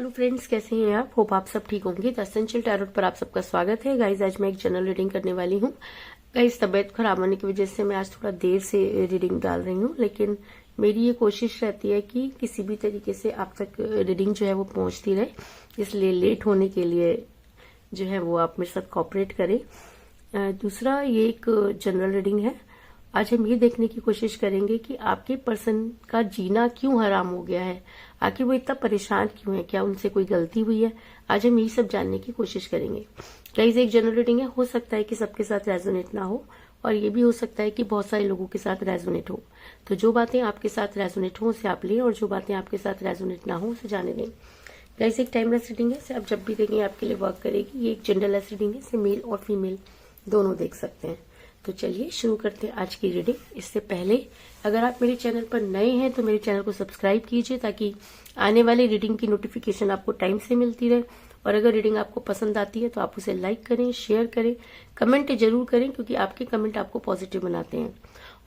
Hello friends, कैसे हैं आप? होप आप सब ठीक होंगे। द एसेंशियल टैरोट पर आप सबका स्वागत है। गाइज, आज मैं एक जनरल रीडिंग करने वाली हूँ। गाइज, तबीयत खराब होने की वजह से मैं आज थोड़ा देर से रीडिंग डाल रही हूँ, लेकिन मेरी ये कोशिश रहती है कि किसी भी तरीके से आप तक रीडिंग जो है वो पहुंचती रहे, इसलिए लेट होने के लिए जो है वो आप मेरे साथ कॉपरेट करें। दूसरा, ये एक जनरल रीडिंग है। आज हम ये देखने की कोशिश करेंगे कि आपके पर्सन का जीना क्यों हराम हो गया है, आखिर वो इतना परेशान क्यों है, क्या उनसे कोई गलती हुई है। आज हम यही सब जानने की कोशिश करेंगे। गाइस, एक जनरल रीडिंग है, हो सकता है कि सबके साथ रेजोनेट ना हो, और ये भी हो सकता है कि बहुत सारे लोगों के साथ रेजोनेट हो। तो जो बातें आपके साथ रेजोनेट हो उसे आप लें, और जो बातें आपके साथ रेजोनेट ना हो उसे जाने दें। गाइस, एक टाइमलेस रीडिंग है, इसे आप जब भी देंगे आपके लिए वर्क करेगी। ये एक जेंडरलेस रीडिंग है, इसे मेल और फीमेल दोनों देख सकते हैं। तो चलिए शुरू करते हैं आज की रीडिंग। इससे पहले अगर आप मेरे चैनल पर नए हैं तो मेरे चैनल को सब्सक्राइब कीजिए, ताकि आने वाली रीडिंग की नोटिफिकेशन आपको टाइम से मिलती रहे। और अगर रीडिंग आपको पसंद आती है तो आप उसे लाइक करें, शेयर करें, कमेंट जरूर करें, क्योंकि आपके कमेंट आपको पॉजिटिव बनाते हैं।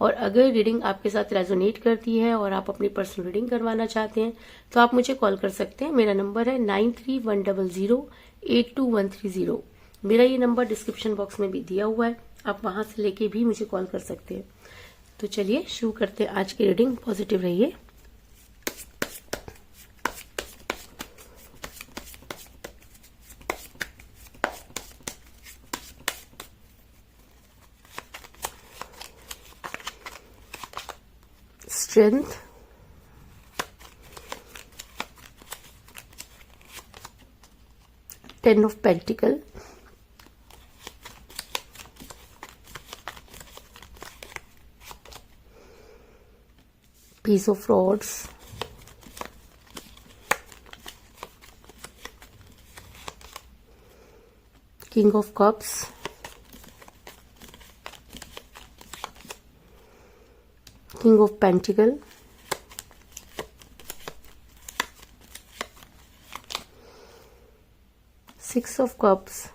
और अगर रीडिंग आपके साथ रेजोनेट करती है और आप अपनी पर्सनल रीडिंग करवाना चाहते हैं तो आप मुझे कॉल कर सकते हैं। मेरा नंबर है 9310082130। मेरा ये नंबर डिस्क्रिप्शन बॉक्स में भी दिया हुआ है, आप वहां से लेके भी मुझे कॉल कर सकते हैं। तो चलिए शुरू करते हैं आज की रीडिंग। पॉजिटिव रहिए। Strength, ten of pentacle, Piece of Rods, King of Cups, King of Pentacle, Six of Cups,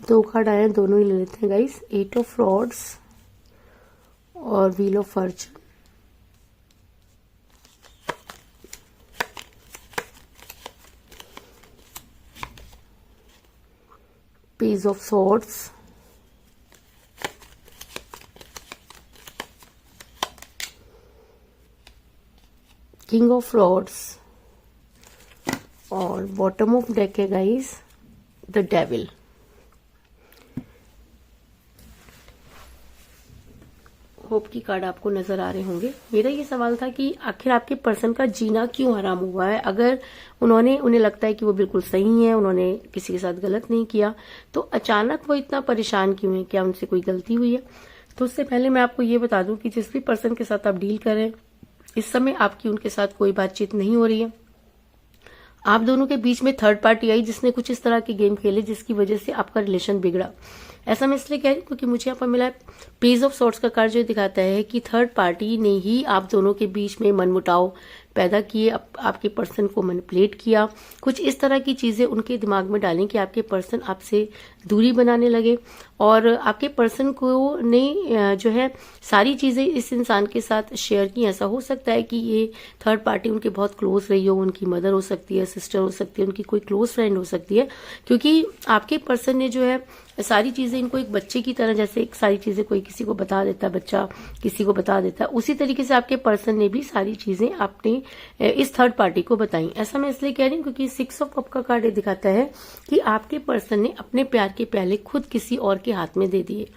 दो कार्ड आए हैं, दोनों ही ले लेते हैं गाइस। एट ऑफ रॉड्स और wheel of Fortune. Page of swords, king of rods, और बॉटम ऑफ डेक है गाइस द डेविल। होप की कार्ड आपको नजर आ रहे होंगे। मेरा ये सवाल था कि आखिर आपके पर्सन का जीना क्यों हराम हुआ है। अगर उन्हें लगता है कि वो बिल्कुल सही है, उन्होंने किसी के साथ गलत नहीं किया, तो अचानक वो इतना परेशान क्यों है, क्या उनसे कोई गलती हुई है। तो उससे पहले मैं आपको ये बता दूं कि जिस भी पर्सन के साथ आप डील करें, इस समय आपकी उनके साथ कोई बातचीत नहीं हो रही है। आप दोनों के बीच में थर्ड पार्टी आई जिसने कुछ इस तरह के गेम खेले जिसकी वजह से आपका रिलेशन बिगड़ा। ऐसा मैं इसलिए कह रही हूँ क्योंकि मुझे यहाँ पर मिला है पेज ऑफ सॉर्ड्स का कार्ड, जो दिखाता है कि थर्ड पार्टी ने ही आप दोनों के बीच में मनमुटाव पैदा किए, आपके पर्सन को मैनिपुलेट किया, कुछ इस तरह की चीजें उनके दिमाग में डालें कि आपके पर्सन आपसे दूरी बनाने लगे। और आपके पर्सन को ने जो है सारी चीजें इस इंसान के साथ शेयर की। ऐसा हो सकता है कि ये थर्ड पार्टी उनके बहुत क्लोज रही हो, उनकी मदर हो सकती है, सिस्टर हो सकती है, उनकी कोई क्लोज फ्रेंड हो सकती है, क्योंकि आपके पर्सन ने जो है सारी चीजें इनको एक बच्चे की तरह, जैसे सारी चीजें कोई किसी को बता देता है, बच्चा किसी को बता देता है, उसी तरीके से आपके पर्सन ने भी सारी चीजें अपने इस थर्ड पार्टी को बताई। ऐसा मैं इसलिए कह रही हूँ क्योंकि सिक्स ऑफ कप का कार्ड दिखाता है कि आपके पर्सन ने अपने प्यार के प्याले खुद किसी और के हाथ में दे दिए।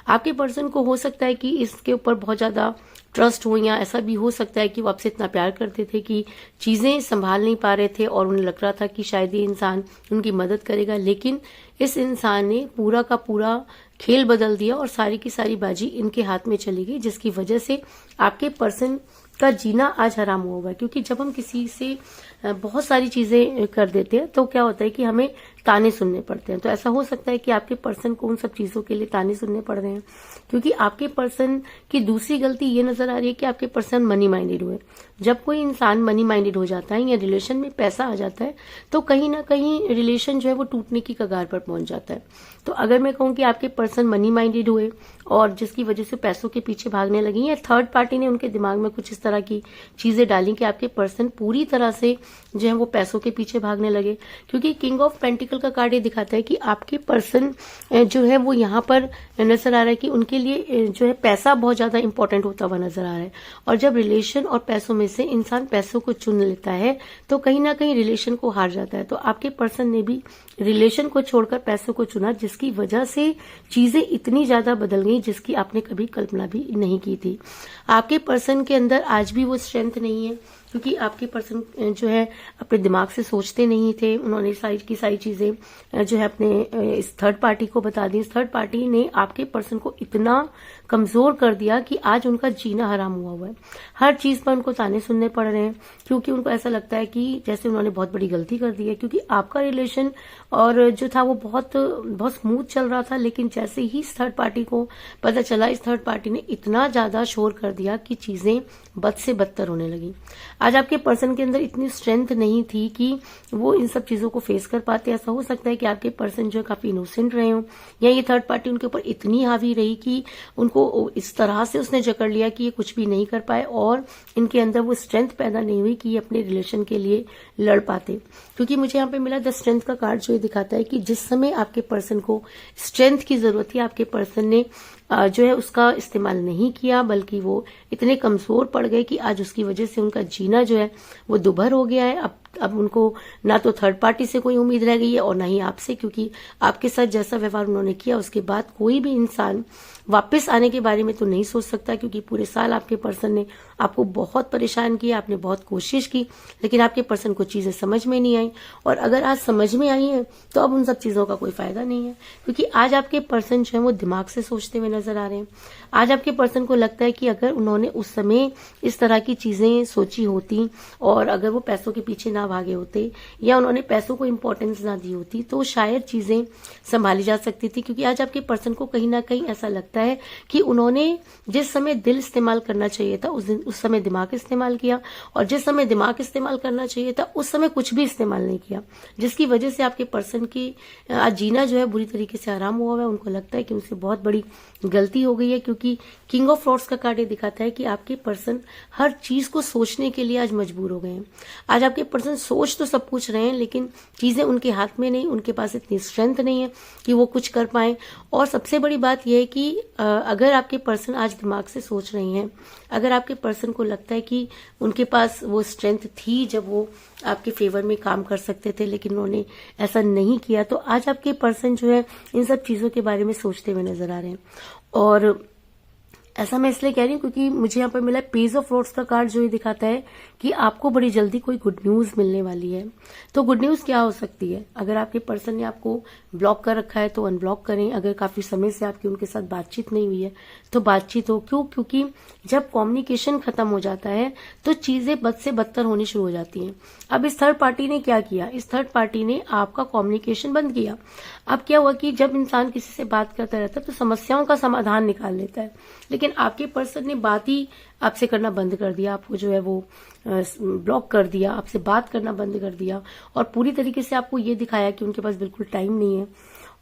आपके पर्सन को हो सकता है कि इसके ऊपर बहुत ज्यादा ट्रस्ट हो, या ऐसा भी हो सकता है कि वो आपसे इतना प्यार करते थे कि चीजें संभाल नहीं पा रहे थे और उन्हें लग रहा था कि शायद ये इंसान उनकी मदद करेगा, लेकिन इस इंसान ने पूरा का पूरा खेल बदल दिया और सारी की सारी बाजी इनके हाथ में चली गई, जिसकी वजह से आपके पर्सन का जीना आज हराम हुआ है। क्योंकि जब हम किसी से बहुत सारी चीजें कर देते हैं तो क्या होता है कि हमें ताने सुनने पड़ते हैं। तो ऐसा हो सकता है कि आपके पर्सन को उन सब चीजों के लिए ताने सुनने पड़ रहे हैं, क्योंकि आपके पर्सन की दूसरी गलती ये नजर आ रही है कि आपके पर्सन मनी माइंडेड हुए। जब कोई इंसान मनी माइंडेड हो जाता है या रिलेशन में पैसा आ जाता है तो कहीं ना कहीं रिलेशन जो है वो टूटने की कगार पर पहुंच जाता है। तो अगर मैं कहूं कि आपके पर्सन मनी माइंडेड हुए और जिसकी वजह से पैसों के पीछे भागने लगी, या थर्ड पार्टी ने उनके दिमाग में कुछ इस तरह की चीजें डाली कि आपके पर्सन पूरी तरह से जो है वो पैसों के पीछे भागने लगे, क्योंकि किंग ऑफ पेंटिकल का कार्ड ये दिखाता है कि आपके पर्सन जो है वो यहाँ पर नजर आ रहा है कि उनके लिए जो है पैसा बहुत ज्यादा इंपॉर्टेंट होता हुआ नजर आ रहा है। और जब रिलेशन और पैसों में से इंसान पैसों को चुन लेता है तो कहीं ना कहीं रिलेशन को हार जाता है। तो आपके पर्सन ने भी रिलेशन को छोड़कर पैसों को चुना, जिसकी वजह से चीजें इतनी ज्यादा बदल गई जिसकी आपने कभी कल्पना भी नहीं की थी। आपके पर्सन के अंदर आज भी वो स्ट्रेंथ नहीं है, क्योंकि आपके पर्सन जो है अपने दिमाग से सोचते नहीं थे। उन्होंने सारी की सारी चीजें जो है अपने इस थर्ड पार्टी को बता दी। इस थर्ड पार्टी ने आपके पर्सन को इतना कमजोर कर दिया कि आज उनका जीना हराम हुआ है। हर चीज पर उनको ताने सुनने पड़ रहे हैं, क्योंकि उनको ऐसा लगता है कि जैसे उन्होंने बहुत बड़ी गलती कर दी है, क्योंकि आपका रिलेशन और जो था वो बहुत बहुत स्मूथ चल रहा था। लेकिन जैसे ही इस थर्ड पार्टी को पता चला, इस थर्ड पार्टी ने इतना ज्यादा शोर कर दिया कि चीजें बद से बदतर होने लगी। आज आपके पर्सन के अंदर इतनी स्ट्रेंथ नहीं थी कि वो इन सब चीजों को फेस कर पाते। ऐसा हो सकता है कि आपके पर्सन जो है काफी इनोसेंट रहे हों, या ये थर्ड पार्टी उनके ऊपर इतनी हावी रही कि उनको इस तरह से उसने जकड़ लिया कि ये कुछ भी नहीं कर पाए, और इनके अंदर वो स्ट्रेंथ पैदा नहीं हुई कि ये अपने रिलेशन के लिए लड़ पाते। क्योंकि मुझे यहाँ पे मिला द स्ट्रेंथ का कार्ड, जो ये दिखाता है कि जिस समय आपके पर्सन को स्ट्रेंथ की जरूरत थी, आपके पर्सन ने जो है उसका इस्तेमाल नहीं किया, बल्कि वो इतने कमजोर पड़ गए कि आज उसकी वजह से उनका जीना जो है वो दुभर हो गया है। अब उनको ना तो थर्ड पार्टी से कोई उम्मीद रह गई है और ना ही आपसे, क्योंकि आपके साथ जैसा व्यवहार उन्होंने किया उसके बाद कोई भी इंसान वापस आने के बारे में तो नहीं सोच सकता, क्योंकि पूरे साल आपके पर्सन ने आपको बहुत परेशान किया, आपने बहुत कोशिश की, लेकिन आपके पर्सन को चीजें समझ में नहीं आई। और अगर आज समझ में आई है तो अब उन सब चीजों का कोई फायदा नहीं है, क्योंकि आज आपके पर्सन जो है वो दिमाग से सोचते हुए नजर आ रहे हैं। आज आपके पर्सन को लगता है कि अगर उन्होंने उस समय इस तरह की चीजें सोची होती और अगर वो पैसों के पीछे ना भागे होते या उन्होंने पैसों को इंपॉर्टेंस ना दी होती तो शायद चीजें संभाली जा सकती थी। क्योंकि आज आपके पर्सन को कहीं ना कहीं ऐसा लगता है कि उन्होंने जिस समय दिल इस्तेमाल करना चाहिए था उस समय दिमाग इस्तेमाल किया, और जिस समय दिमाग इस्तेमाल करना चाहिए था उस समय कुछ भी इस्तेमाल नहीं किया, जिसकी वजह से आपके पर्सन की आज जीना जो है बुरी तरीके से आराम हुआ है। उनको लगता है कि उनसे बहुत बड़ी गलती हो गई है, क्योंकि किंग ऑफ फ्रॉड्स का कार्ड ये दिखाता है कि आपके पर्सन हर चीज को सोचने के लिए आज मजबूर हो गए हैं। आज आपके पर्सन सोच तो सब कुछ रहे हैं, लेकिन चीजें उनके हाथ में नहीं, उनके पास इतनी स्ट्रेंथ नहीं है कि वो कुछ कर पाए। और सबसे बड़ी बात यह है कि अगर आपके पर्सन आज दिमाग से सोच रहे हैं, अगर आपके पर्सन को लगता है कि उनके पास वो स्ट्रेंथ थी जब वो आपके फेवर में काम कर सकते थे, लेकिन उन्होंने ऐसा नहीं किया, तो आज आपके पर्सन जो है इन सब चीजों के बारे में सोचते हुए नजर आ रहे हैं। और ऐसा मैं इसलिए कह रही हूँ क्योंकि मुझे यहाँ पर मिला पेज ऑफ रोड्स का कार्ड, जो ये दिखाता है कि आपको बड़ी जल्दी कोई गुड न्यूज मिलने वाली है। तो गुड न्यूज क्या हो सकती है? अगर आपके पर्सन ने आपको ब्लॉक कर रखा है तो अनब्लॉक करें। अगर काफी समय से आपकी उनके साथ बातचीत नहीं हुई है तो बातचीत हो। क्यों? क्योंकि जब कम्युनिकेशन खत्म हो जाता है तो चीजें बद से बदतर होनी शुरू हो जाती हैं। अब इस थर्ड पार्टी ने क्या किया? इस थर्ड पार्टी ने आपका कम्युनिकेशन बंद किया। अब क्या हुआ कि जब इंसान किसी से बात करता रहता है तो समस्याओं का समाधान निकाल लेता है, लेकिन आपके पर्सन ने बात ही आपसे करना बंद कर दिया, आपको जो है वो ब्लॉक कर दिया, आपसे बात करना बंद कर दिया और पूरी तरीके से आपको ये दिखाया कि उनके पास बिल्कुल टाइम नहीं है।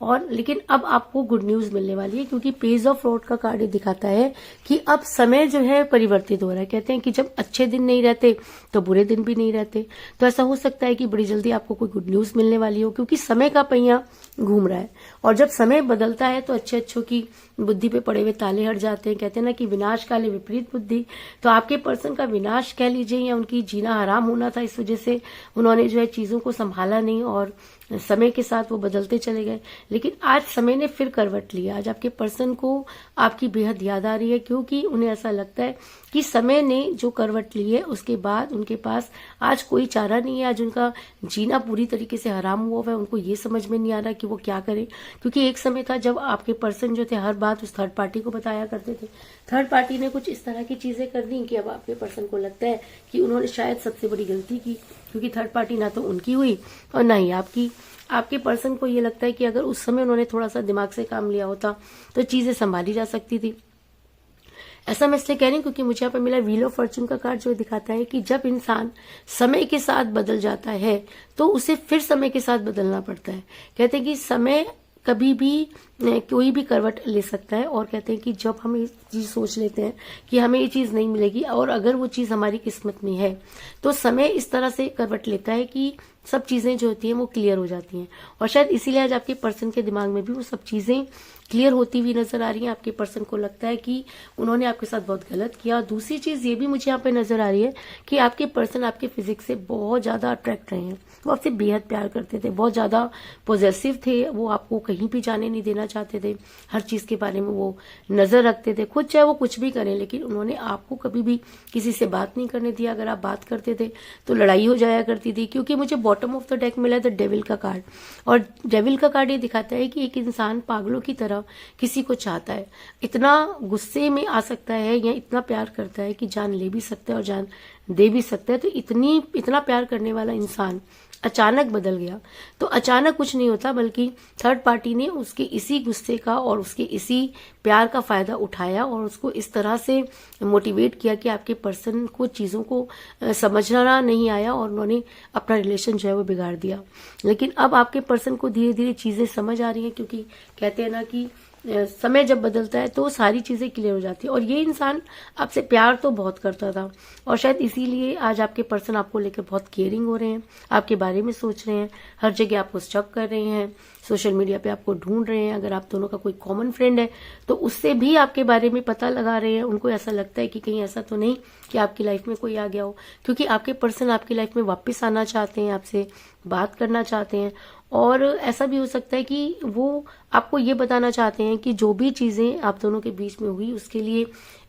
और लेकिन अब आपको गुड न्यूज मिलने वाली है, क्योंकि पेज ऑफ रोड का कार्ड दिखाता है कि अब समय जो है परिवर्तित हो रहा है। कहते हैं कि जब अच्छे दिन नहीं रहते तो बुरे दिन भी नहीं रहते। तो ऐसा हो सकता है कि बड़ी जल्दी आपको कोई गुड न्यूज मिलने वाली हो, क्योंकि समय का पहिया घूम रहा है और जब समय बदलता है तो अच्छे अच्छों की बुद्धि पे पड़े हुए ताले हट जाते हैं। कहते हैं ना कि विनाश काले विपरीत बुद्धि। तो आपके पर्सन का विनाश कह लीजिए या उनकी जीना हराम होना था, इस वजह से उन्होंने जो है चीजों को संभाला नहीं और समय के साथ वो बदलते चले गए। लेकिन आज समय ने फिर करवट लिया। आज आपके पर्सन को आपकी बेहद याद आ रही है, क्योंकि उन्हें ऐसा लगता है कि समय ने जो करवट ली है उसके बाद उनके पास आज कोई चारा नहीं है। आज उनका जीना पूरी तरीके से हराम हुआ है। उनको ये समझ में नहीं आ रहा कि वो क्या करें, क्योंकि एक समय था जब आपके पर्सन जो थे हर बात उस थर्ड पार्टी को बताया करते थे। थर्ड पार्टी ने कुछ इस तरह की चीजें कर दी कि अब आपके पर्सन को लगता है कि उन्होंने शायद सबसे बड़ी गलती की, क्योंकि थर्ड पार्टी ना तो उनकी हुई और ना ही आपकी। आपके पर्सन को ये लगता है कि अगर उस समय उन्होंने थोड़ा सा दिमाग से काम लिया होता तो चीजें संभाली जा सकती थी। ऐसा मैं इसलिए कह रही हूँ क्योंकि मुझे यहाँ पर मिला व्हील ऑफ फॉर्च्यून का कार्ड, जो दिखाता है कि जब इंसान समय के साथ बदल जाता है तो उसे फिर समय के साथ बदलना पड़ता है। कहते हैं कि समय कभी भी कोई भी करवट ले सकता है, और कहते हैं कि जब हम ये चीज सोच लेते हैं कि हमें ये चीज नहीं मिलेगी और अगर वो चीज हमारी किस्मत में है तो समय इस तरह से करवट लेता है कि सब चीजें जो होती हैं वो क्लियर हो जाती हैं। और शायद इसीलिए आज आपके पर्सन के दिमाग में भी वो सब चीजें क्लियर होती हुई नजर आ रही है। आपके पर्सन को लगता है कि उन्होंने आपके साथ बहुत गलत किया। दूसरी चीज ये भी मुझे यहाँ पे नजर आ रही है कि आपके पर्सन आपके फिजिक्स से बहुत ज्यादा अट्रैक्ट रहे हैं। वो आपसे बेहद प्यार करते थे, बहुत ज्यादा पॉजेसिव थे, वो आपको कहीं भी जाने नहीं देना चाहते थे, हर चीज के बारे में वो नजर रखते थे, खुद चाहे वो कुछ भी करें, लेकिन उन्होंने आपको कभी भी किसी से बात नहीं करने दिया। अगर आप बात करते थे तो लड़ाई हो जाया करती थी। क्योंकि मुझे बॉटम ऑफ द डेक मिला द डेविल का कार्ड, और डेविल का कार्ड ये दिखाता है कि एक इंसान पागलों की तरह किसी को चाहता है, इतना गुस्से में आ सकता है या इतना प्यार करता है कि जान ले भी सकता है और जान दे भी सकता है। तो इतना प्यार करने वाला इंसान अचानक बदल गया। तो अचानक कुछ नहीं होता, बल्कि थर्ड पार्टी ने उसके इसी गुस्से का और उसके इसी प्यार का फायदा उठाया और उसको इस तरह से मोटिवेट किया कि आपके पर्सन को चीजों को समझना नहीं आया और उन्होंने अपना रिलेशन जो है वो बिगाड़ दिया। लेकिन अब आपके पर्सन को धीरे धीरे चीजें समझ आ रही हैं, क्योंकि कहते हैं ना कि समय जब बदलता है तो सारी चीजें क्लियर हो जाती है। और ये इंसान आपसे प्यार तो बहुत करता था, और शायद इसीलिए आज आपके पर्सन आपको लेकर बहुत केयरिंग हो रहे हैं, आपके बारे में सोच रहे हैं, हर जगह आपको स्टॉक कर रहे हैं, सोशल मीडिया पे आपको ढूंढ रहे हैं। अगर आप दोनों का कोई कॉमन फ्रेंड है तो उससे भी आपके बारे में पता लगा रहे हैं। उनको ऐसा लगता है कि कहीं ऐसा तो नहीं कि आपकी लाइफ में कोई आ गया हो, क्योंकि आपके पर्सन आपकी लाइफ में वापस आना चाहते हैं, आपसे बात करना चाहते हैं। और ऐसा भी हो सकता है कि वो आपको ये बताना चाहते हैं कि जो भी चीजें आप दोनों के बीच में हुई उसके लिए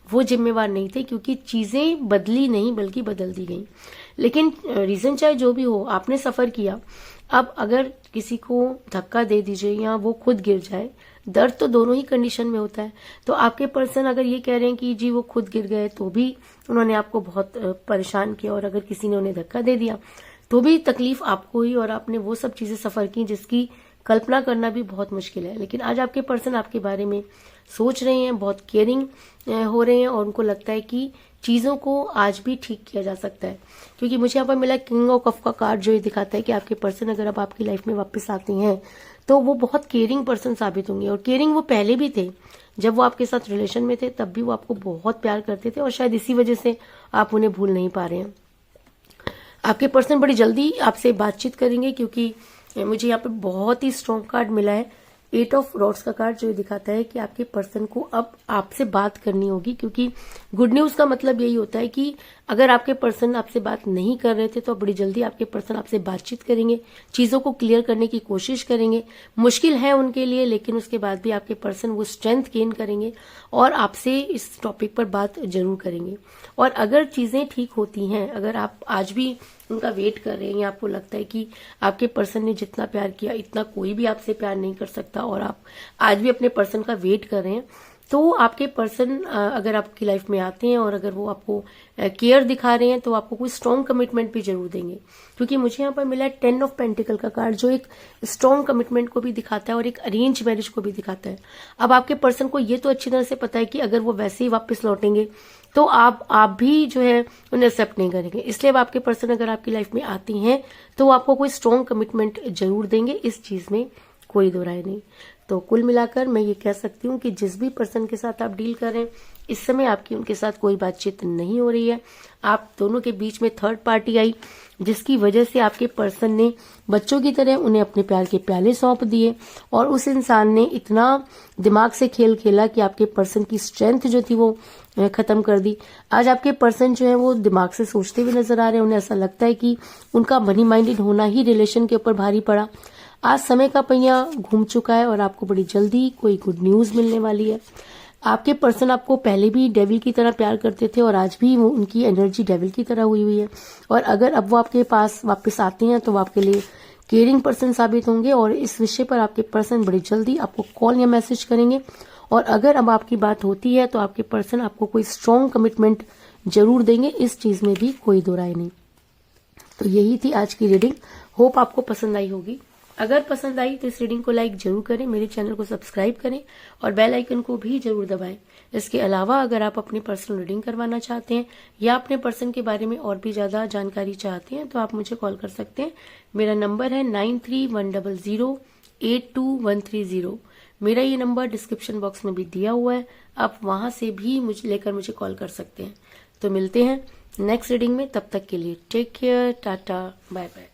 वो जिम्मेवार नहीं थे, क्योंकि चीजें बदली नहीं बल्कि बदल दी गई। लेकिन रीजन चाहे जो भी हो, आपने सफर किया। अब अगर किसी को धक्का दे दीजिए या वो खुद गिर जाए, दर्द तो दोनों ही कंडीशन में होता है। तो आपके पर्सन अगर ये कह रहे हैं कि जी वो खुद गिर गए तो भी उन्होंने आपको बहुत परेशान किया, और अगर किसी ने उन्हें धक्का दे दिया तो भी तकलीफ आपको हुई, और आपने वो सब चीजें सफर की जिसकी कल्पना करना भी बहुत मुश्किल है। लेकिन आज आपके पर्सन आपके बारे में सोच रहे हैं, बहुत केयरिंग हो रहे हैं, और उनको लगता है कि चीजों को आज भी ठीक किया जा सकता है। क्योंकि मुझे यहाँ पर मिला किंग ऑफ कप का कार्ड, जो ये दिखाता है कि आपके पर्सन अगर अब आपकी लाइफ में वापस आते हैं तो वो बहुत केयरिंग पर्सन साबित होंगे। और केयरिंग वो पहले भी थे, जब वो आपके साथ रिलेशन में थे तब भी वो आपको बहुत प्यार करते थे, और शायद इसी वजह से आप उन्हें भूल नहीं पा रहे हैं। आपके पर्सन बड़ी जल्दी आपसे बातचीत करेंगे, क्योंकि मुझे यहाँ पे बहुत ही स्ट्रॉन्ग कार्ड मिला है, 8 ऑफ रॉड्स का कार्ड, जो ये दिखाता है कि आपके पर्सन को अब आपसे बात करनी होगी। क्योंकि गुड न्यूज का मतलब यही होता है कि अगर आपके पर्सन आपसे बात नहीं कर रहे थे तो बड़ी जल्दी आपके पर्सन आपसे बातचीत करेंगे, चीजों को क्लियर करने की कोशिश करेंगे। मुश्किल है उनके लिए, लेकिन उसके बाद भी आपके पर्सन वो स्ट्रेंथ गेन करेंगे और आपसे इस टॉपिक पर बात जरूर करेंगे। और अगर चीजें ठीक होती हैं, अगर आप आज भी उनका वेट कर रहे हैं या आपको लगता है कि आपके पर्सन ने जितना प्यार किया इतना कोई भी आपसे प्यार नहीं कर सकता, और आप आज भी अपने पर्सन का वेट कर रहे हैं, तो आपके पर्सन अगर आपकी लाइफ में आते हैं और अगर वो आपको केयर दिखा रहे हैं तो आपको कोई स्ट्रॉन्ग कमिटमेंट भी जरूर देंगे। क्योंकि मुझे यहाँ पर मिला है 10 ऑफ पेंटिकल का कार्ड, जो एक स्ट्रॉन्ग कमिटमेंट को भी दिखाता है और एक अरेंज मैरिज को भी दिखाता है। अब आपके पर्सन को ये तो अच्छी तरह से पता है कि अगर वो वैसे ही वापस लौटेंगे तो आप भी जो है उन्हें एक्सेप्ट नहीं करेंगे। इसलिए अब आपके पर्सन अगर आपकी लाइफ में आती हैं तो वो आपको कोई स्ट्रॉन्ग कमिटमेंट जरूर देंगे, इस चीज में कोई दो राय नहीं। तो कुल मिलाकर मैं ये कह सकती हूँ कि जिस भी पर्सन के साथ आप डील कर रहे हैं इस समय आपकी उनके साथ कोई बातचीत नहीं हो रही है। आप दोनों के बीच में थर्ड पार्टी आई, जिसकी वजह से आपके पर्सन ने बच्चों की तरह उन्हें अपने प्यार के प्याले सौंप दिए, और उस इंसान ने इतना दिमाग से खेल खेला कि आपके पर्सन की स्ट्रेंथ जो थी वो खत्म कर दी। आज आपके पर्सन जो है वो दिमाग से सोचते हुए नजर आ रहे हैं। उन्हें ऐसा लगता है कि उनका मनी माइंडेड होना ही रिलेशन के ऊपर भारी पड़ा। आज समय का पहिया घूम चुका है और आपको बड़ी जल्दी कोई गुड न्यूज मिलने वाली है। आपके पर्सन आपको पहले भी डेविल की तरह प्यार करते थे और आज भी वो उनकी एनर्जी डेविल की तरह हुई है, और अगर अब वो आपके पास वापस आते हैं तो वो आपके लिए केयरिंग पर्सन साबित होंगे, और इस विषय पर आपके पर्सन बड़ी जल्दी आपको कॉल या मैसेज करेंगे। और अगर अब आपकी बात होती है तो आपके पर्सन आपको कोई स्ट्रॉन्ग कमिटमेंट जरूर देंगे, इस चीज में भी कोई दो राय नहीं। तो यही थी आज की रीडिंग, होप आपको पसंद आई होगी। अगर पसंद आई तो इस रीडिंग को लाइक जरूर करें, मेरे चैनल को सब्सक्राइब करें और बेल आइकन को भी जरूर दबाएं। इसके अलावा अगर आप अपनी पर्सनल रीडिंग करवाना चाहते हैं या अपने पर्सन के बारे में और भी ज्यादा जानकारी चाहते हैं तो आप मुझे कॉल कर सकते हैं। मेरा नंबर है 9310082130। मेरा ये नंबर डिस्क्रिप्शन बॉक्स में भी दिया हुआ है, आप वहां से भी मुझे कॉल कर सकते हैं। तो मिलते हैं नेक्स्ट रीडिंग में, तब तक के लिए take care, tata, bye bye.